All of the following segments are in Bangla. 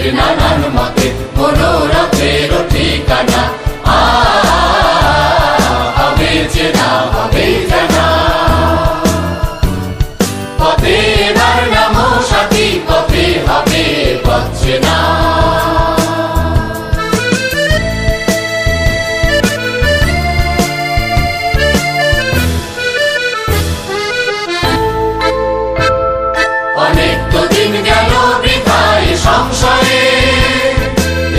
স্রোতের নানান মতে মনোরথের ঠিকানা হবে চেনা হবে জানা। পথে এবার নামো সাথী, পথে হবে পথ চেনা। অনেক তো দিন গেল বৃথায় সংশয়ে,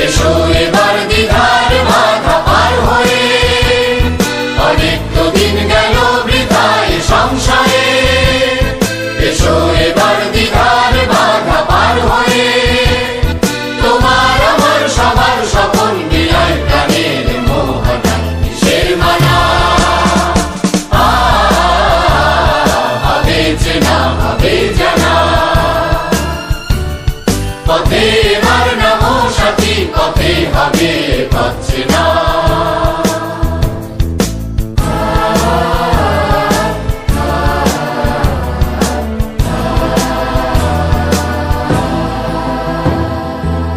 এসো এবার দ্বিধার বাধা পার হয়ে। অনেক তো দিন গেল বৃথায় সংশয়ে, এসো এবার দ্বিধার বাধা পার হয়ে। তোমার আমার সবার স্বপন বিলায় প্রাণের মোহনা কিসের মানা। হবে চেনা হবে জানা। পথে এবার নামো সাথী, পথে হবে পথ চেনা।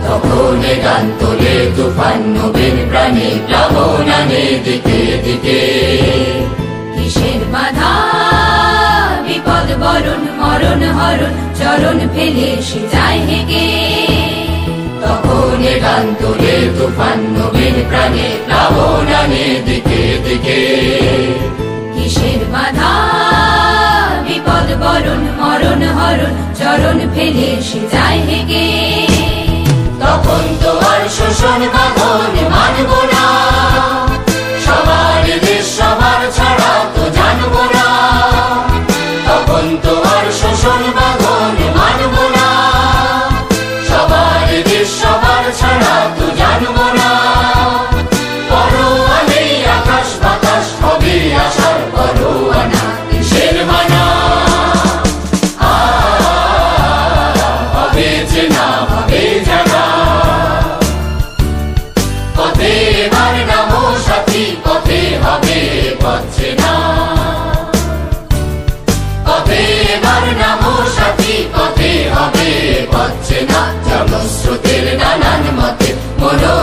তখন গান তোলে তুফান নবীন প্রাণী প্লাবন আনে দিকে দিকে। কিসের বাধা বিপদ বরণ মরণ হরণ চরণ ফেলে সে যায় হেগে। তখন গান তোলে তুফান নবীন প্রাণী প্লাবন আনে দিকে দিকে। কিসের বাধা বিপদ বরণ মরণ হরণ চরণ ফেলে সে যায় হেগে। তখন তো আর শোষণ বাঁধন মানব না, সবার দেশ সবার ছাড়া তো জানব না। তখন তো আর শোষণ বাঁধন মানব না, সবার দেশ সবার ছাড়া তো জানব না। পরোয়া নেই আকাশ বাতাস হবে আশার পরোয়া না কিসের মানা। হবে চেনা হবে জানা। পথে এবার নামো সাথী, পথে হবে পথ চেনা। পথে এবার নামো সাথী, পথে হবে পথ চেনা। জলস্রোতের নানান মতে মনো